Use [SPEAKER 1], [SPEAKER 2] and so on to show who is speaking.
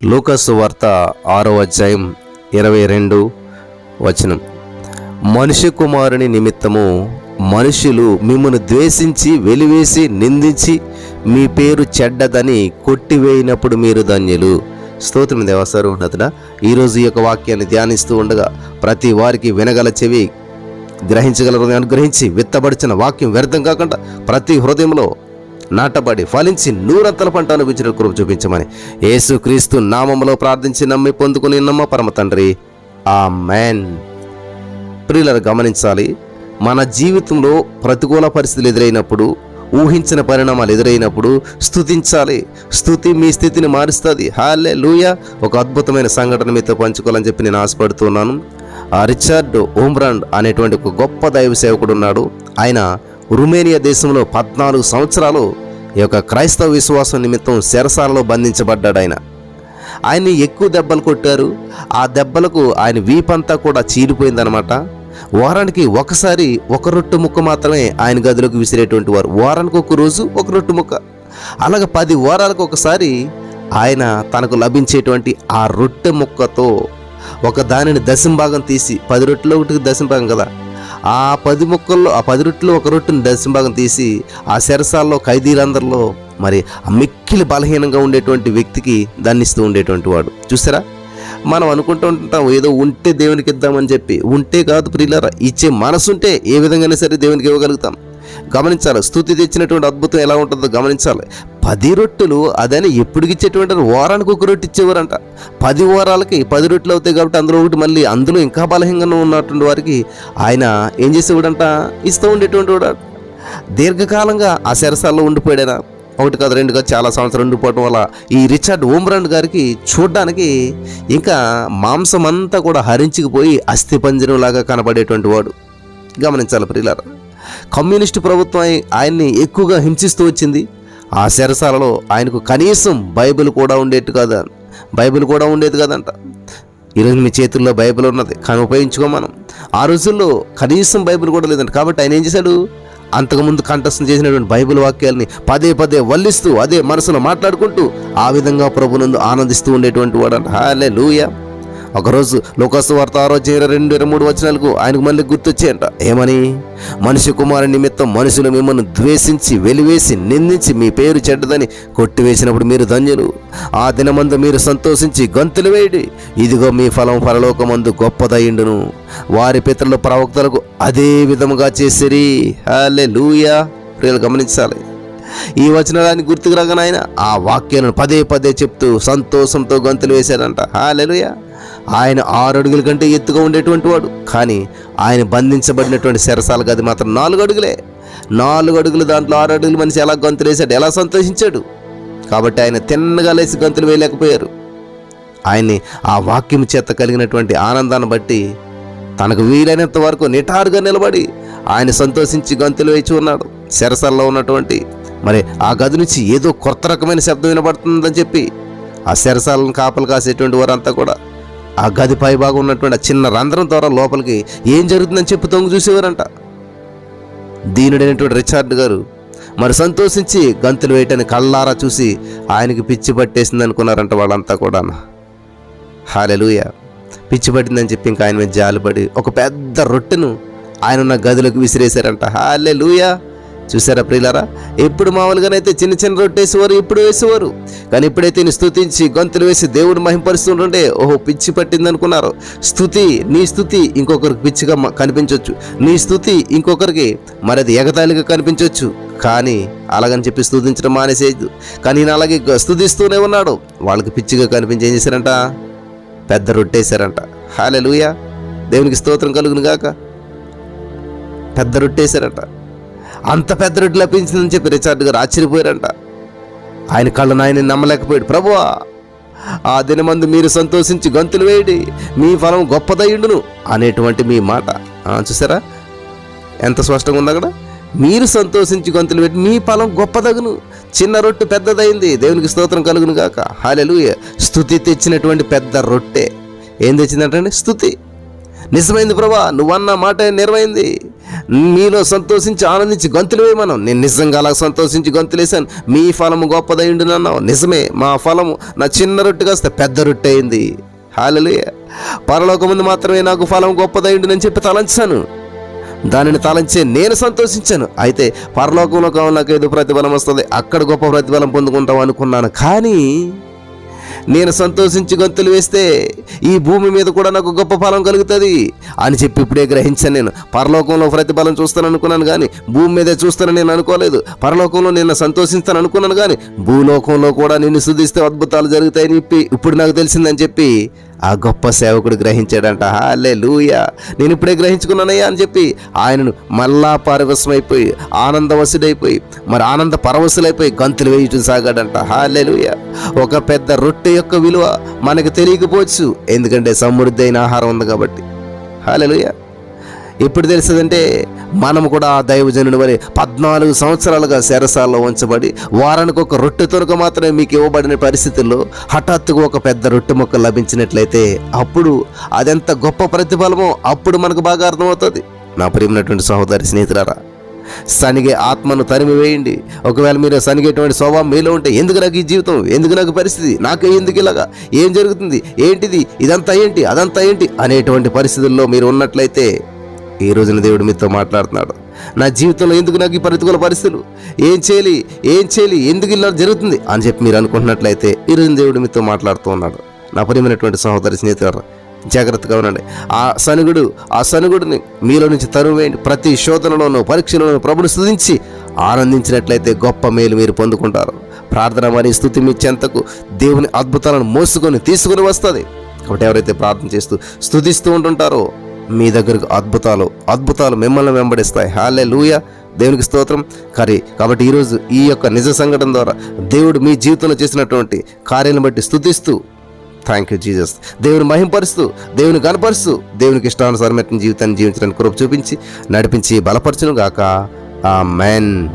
[SPEAKER 1] లూకాసు వార్త 6వ అధ్యాయం 22 వచనం. మనుష్య కుమారుని నిమిత్తము మనుషులు మిమ్మును ద్వేషించి వెలివేసి నిందించి మీ పేరు చెడ్డదని కొట్టివేయినప్పుడు మీరు ధన్యులు. స్తోత్రం దేవసారు ఉన్నతుడా. ఈరోజు ఈ యొక్క వాక్యాన్ని ధ్యానిస్తూ ఉండగా ప్రతి వారికి వినగల చెవి, గ్రహించగల హృదయం అనుగ్రహించి విత్తబడిచిన వాక్యం వ్యర్థం కాకుండా ప్రతి హృదయంలో నాటబడి ఫలించి నూరంతల పంట అనుభవించిన కృప చూపించమని యేసుక్రీస్తు నామములో ప్రార్థించి నమ్మి పొందుకుని నమ్మ పరమ తండ్రి, ఆమేన్. ప్రియులను గమనించాలి, మన జీవితంలో ప్రతికూల పరిస్థితులు ఎదురైనప్పుడు, ఊహించిన పరిణామాలు ఎదురైనప్పుడు స్తుతించాలి. స్తుతి మీ స్థితిని మారుస్తుంది. హల్లెలూయా. ఒక అద్భుతమైన సంఘటన మీతో పంచుకోవాలని చెప్పి నేను ఆశపడుతున్నాను. రిచర్డ్ ఓమ్రాండ్ అనేటువంటి ఒక గొప్ప దైవ సేవకుడు ఉన్నాడు. ఆయన రుమేనియా దేశంలో 14 సంవత్సరాలు ఈ యొక్క క్రైస్తవ విశ్వాసం నిమిత్తం చెరసాలలో బంధించబడ్డాడు. ఆయన్ని ఎక్కువ దెబ్బలు కొట్టారు. ఆ దెబ్బలకు ఆయన వీపంతా కూడా చీలిపోయిందనమాట. వారానికి ఒకసారి ఒక రొట్టె ముక్క మాత్రమే ఆయన గదిలోకి విసిరేటువంటి వారు. వారానికి ఒక రోజు ఒక రొట్టె ముక్క, అలాగ 10 వారాలకు ఒకసారి ఆయన తనకు లభించేటువంటి ఆ రొట్టె ముక్కతో ఒక దానిని దశంభాగం తీసి, 10 రొట్టెలో ఒకటికి దశంభాగం కదా, ఆ 10 ముక్కల్లో ఆ 10 రొట్టెలు ఒక రొట్టెని దశంభాగం తీసి ఆ చెరసాల్లో ఖైదీలందరిలో మరి మిక్కిలి బలహీనంగా ఉండేటువంటి వ్యక్తికి దండిస్తూ ఉండేటువంటి వాడు. చూసారా, మనం అనుకుంటూ ఉంటాం ఏదో ఉంటే దేవునికి ఇద్దామని చెప్పి. ఉంటే కాదు ప్రియులారా, ఇచ్చే మనసుంటే ఏ విధంగానే సరే దేవునికి ఇవ్వగలుగుతాం. గమనించాలి, స్తుతి తెచ్చినటువంటి అద్భుతం ఎలా ఉంటుందో గమనించాలి. 10 రొట్టెలు అదని ఎప్పటికి ఇచ్చేటువంటి వారానికి ఒక రొట్టె ఇచ్చేవారంట. 10 వారాలకి 10 రొట్టెలు అవుతాయి కాబట్టి అందులో ఒకటి మళ్ళీ అందులో ఇంకా బలహీనంగా ఉన్నటువంటి వారికి ఆయన ఏం చేసేవాడంట, ఇస్తూ ఉండేటువంటి వాడు. దీర్ఘకాలంగా ఆ చెరసాల్లో ఉండిపోయాడైనా, ఒకటి కాదు 2 కాదు, చాలా సంవత్సరాలు ఉండిపోవడం వల్ల ఈ రిచర్డ్ ఓమ్రాండ్ గారికి చూడ్డానికి ఇంకా మాంసం అంతా కూడా హరించుకుపోయి అస్థిపంజరంలాగా కనబడేటువంటి వాడు. గమనించాలి ప్రియులారా, కమ్యూనిస్టు ప్రభుత్వం ఆయన్ని ఎక్కువగా హింసిస్తూ వచ్చింది. ఆ చెరసాలలో ఆయనకు కనీసం బైబిల్ కూడా ఉండేది కాదంట. ఈరోజు మీ చేతుల్లో బైబిల్ ఉన్నది, కానీ ఉపయోగించుకో మనం. ఆ రోజుల్లో కనీసం బైబిల్ కూడా లేదంట. కాబట్టి ఆయన ఏం చేశాడు, అంతకుముందు కంఠస్థం చేసినటువంటి బైబిల్ వాక్యాలని పదే పదే వల్లిస్తూ అదే మనసులో మాట్లాడుకుంటూ ఆ విధంగా ప్రభునందు ఆనందిస్తూ ఉండేటువంటి వాడు అంట. హల్లెలూయా. ఒకరోజు లూకాసు వార్త 6వ అధ్యాయం 22-23 వచనాలకు ఆయనకు మళ్ళీ గుర్తొచ్చాయంట. ఏమని? మనిషి కుమారుని నిమిత్తం మనుషులు మిమ్మల్ని ద్వేషించి వెలివేసి నిందించి మీ పేరు చెడ్డదని కొట్టివేసినప్పుడు మీరు ధన్యులు. ఆ దినమందు మీరు సంతోషించి గంతులు వేయడి, ఇదిగో మీ ఫలం పరలోకమందు గొప్పదయ్యుండును. వారి పితరుల ప్రవక్తలకు అదే విధముగా చేసిరి. హల్లెలూయా. ప్రియులు గమనించాలి, ఈ వచనాన్ని గుర్తుకు రాగానే ఆయన ఆ వాక్యాలను పదే పదే చెప్తూ సంతోషంతో గంతులు వేశాడంట. హల్లెలూయా. ఆయన 6 అడుగుల కంటే ఎత్తుగా ఉండేటువంటి వాడు, కానీ ఆయన బంధించబడినటువంటి చెరసాల గది మాత్రం 4 అడుగులే. 4 అడుగులు, దాంట్లో 6 అడుగులు మనిషి ఎలా గంతులు వేశాడు, ఎలా సంతోషించాడు. కాబట్టి ఆయన తిన్నగా లేచి గంతులు వేయలేకపోయారు. ఆయన్ని ఆ వాక్యం చేత కలిగినటువంటి ఆనందాన్ని బట్టి తనకు వీలైనంత వరకు నిటారుగా నిలబడి ఆయన సంతోషించి గంతులు వేచి ఉన్నాడు. చెరసాల్లో ఉన్నటువంటి మరి ఆ గది నుంచి ఏదో కొత్త రకమైన శబ్దం వినబడుతుందని చెప్పి ఆ చెరసాలను కాపలు కాసేటువంటి వారంతా కూడా ఆ గది పై భాగం ఉన్నటువంటి ఆ చిన్న రంధ్రం ద్వారా లోపలికి ఏం జరుగుతుందని చెప్పి తొంగి చూసేవారంట. దీనుడైనటువంటి రిచర్డ్ గారు మరి సంతోషించి గంతులు వేయటాన్ని కళ్ళారా చూసి ఆయనకి పిచ్చి పట్టేసింది అనుకున్నారంట వాళ్ళంతా కూడా. హల్లెలూయా. పిచ్చి పట్టిందని చెప్పి ఇంకా ఆయన మీద జాలిపడి ఒక పెద్ద రొట్టెను ఆయన ఉన్న గదిలోకి విసిరేశారంట. హల్లెలూయా. చూసారా ప్రియులారా, ఎప్పుడు మామూలుగానైతే చిన్న చిన్న రొట్టేసేవారు, ఇప్పుడు వేసేవారు. కానీ ఎప్పుడైతే నీ స్తుతించి గొంతులు వేసి దేవుడు మహింపరుస్తుంటే ఓహో పిచ్చి పట్టింది అనుకున్నారు. నీ స్తుతి ఇంకొకరికి పిచ్చిగా కనిపించవచ్చు, నీ స్తుతి ఇంకొకరికి మరి అది ఎగతాళిగా కనిపించవచ్చు. కానీ అలాగని చెప్పి స్తుతించడం మానేసేయద్దు. కానీ నేను అలాగే స్తుతిస్తూనే ఉన్నాడు. వాళ్ళకి పిచ్చిగా కనిపించి ఏం చేశారంట, పెద్ద రొట్టేశారంట. హల్లెలూయా. దేవునికి స్తోత్రం కలుగును గాక. పెద్ద రొట్టేశారంట. అంత పెద్ద రొట్టె లభించిందని చెప్పి రిచర్డ్ గారు ఆశ్చర్యపోయారంట. ఆయన కళ్ళను ఆయన నమ్మలేకపోయాడు. ప్రభువా, ఆ దినమందు మీరు సంతోషించి గంతులు వేయడి, మీ ఫలం గొప్పదయ్యుండును అనేటువంటి మీ మాట చూసారా ఎంత స్పష్టంగా ఉంది అక్కడ. మీరు సంతోషించి గంతులు వేయడి, మీ ఫలం గొప్పదగును. చిన్న రొట్టె పెద్దదైంది. దేవునికి స్తోత్రం కలుగును గాక. హల్లెలూయా. స్తుతి తెచ్చినటువంటి పెద్ద రొట్టె ఏం తెచ్చిందంటే స్తుతి. నిజమైంది ప్రభా, నువ్వన్న మాట నెరవైంది. మీలో సంతోషించి ఆనందించి గంతులు వేయమన్నావు. నేను నిజంగా అలా సంతోషించి గంతులేశాను. మీ ఫలము గొప్పదయ్యుండును అన్నావు. నిజమే, మా ఫలము నా చిన్న రొట్టె కాస్త పెద్ద రొట్టె అయింది. హల్లెలూయా. పరలోకముందు మాత్రమే నాకు ఫలం గొప్పదయ్యుండునని చెప్పి తలంచాను. దానిని తలంచే నేను సంతోషించాను. అయితే పరలోకంలో కావాలి నాకు ఏదో ప్రతిఫలం వస్తుంది, అక్కడ గొప్ప ప్రతిఫలం పొందుకుంటాం అనుకున్నాను. కానీ నేను సంతోషించి గంతులు వేస్తే ఈ భూమి మీద కూడా నాకు గొప్ప ఫలం కలుగుతుంది అని చెప్పి ఇప్పుడే గ్రహించాను. నేను పరలోకంలో ప్రతిఫలం చూస్తాను అనుకున్నాను, కానీ భూమి మీదే చూస్తానని నేను అనుకోలేదు. పరలోకంలో నేను సంతోషిస్తాను అనుకున్నాను, కానీ భూలోకంలో కూడా నిన్ను స్తుతిస్తే అద్భుతాలు జరుగుతాయని చెప్పి ఇప్పుడు నాకు తెలిసిందని చెప్పి ఆ గొప్ప సేవకుడు గ్రహించాడంట. హల్లెలూయా. నేను ఇప్పుడే గ్రహించుకున్నానయ్యా అని చెప్పి ఆయనను మళ్ళా పరవశమైపోయి ఆనందవశుడైపోయి మరి ఆనంద పరవశులైపోయి గంతులు వేయటం సాగాడంట. హల్లెలూయా. ఒక పెద్ద రొట్టె యొక్క విలువ మనకు తెలియకపోవచ్చు, ఎందుకంటే సమృద్ధి అయిన ఆహారం ఉంది కాబట్టి. హల్లెలూయా. ఎప్పుడు తెలుస్తుందంటే మనము కూడా ఆ దైవజనుని వలె 14 సంవత్సరాలుగా చెరసాలలో ఉంచబడి వారానికి ఒక రొట్టె తొనక మాత్రమే మీకు ఇవ్వబడిన పరిస్థితుల్లో హఠాత్తుగా ఒక పెద్ద రొట్టె మొక్క లభించినట్లయితే అప్పుడు అదెంత గొప్ప ప్రతిఫలమో అప్పుడు మనకు బాగా అర్థమవుతుంది. నా ప్రియమైనటువంటి సహోదరి స్నేహితులారా, సనిగే ఆత్మను తరిమి వేయండి. ఒకవేళ మీరు సనిగేటువంటి స్వభావం మీలో ఉంటే, ఎందుకు నాకు ఈ జీవితం, ఎందుకు నాకు పరిస్థితి, నాకే ఎందుకు ఇలాగా, ఏం జరుగుతుంది, ఏంటిది, ఇదంతా ఏంటి, అదంతా ఏంటి అనేటువంటి పరిస్థితుల్లో మీరు ఉన్నట్లయితే ఈ రోజున దేవుడు మీతో మాట్లాడుతున్నాడు. నా జీవితంలో ఎందుకు నాకు ఈ ప్రతికూల పరిస్థితులు, ఏం చేయాలి, ఎందుకు ఇలా జరుగుతుంది అని చెప్పి మీరు అనుకుంటున్నట్లయితే ఈ రోజున దేవుడు మీతో మాట్లాడుతూ ఉన్నాడు. నా ప్రియమైనటువంటి సహోదరి స్నేహితులారా, జాగ్రత్తగా ఉండండి. ఆ సనుగుడిని మీలో నుంచి తరువేయండి. ప్రతి శోధనలోనూ పరీక్షలోనూ ప్రభుని స్తుతించి ఆనందించినట్లయితే గొప్ప మేలు మీరు పొందుకుంటారు. ప్రార్థన మరియు స్తుతి మీ చెంతకు దేవుని అద్భుతాలను మోసుకొని తీసుకుని వస్తుంది. కాబట్టి ఎవరైతే ప్రార్థన చేస్తూ స్తుతిస్తూ ఉంటుంటారో మీ దగ్గరకు అద్భుతాలు మిమ్మల్ని వెంబడిస్తాయి. హల్లెలూయా. దేవునికి స్తోత్రం. కాబట్టి ఈరోజు ఈ యొక్క నిజ సంఘటన ద్వారా దేవుడు మీ జీవితంలో చేసినటువంటి కార్యాలను బట్టి స్తుతిస్తూ థ్యాంక్ యూ జీసస్, దేవుని మహింపరుస్తూ, దేవుని కనపరుస్తూ, దేవునికి ఇష్టానుసారమైన జీవితాన్ని జీవించడానికి కృప చూపించి నడిపించి బలపరచును గాక. ఆమేన్.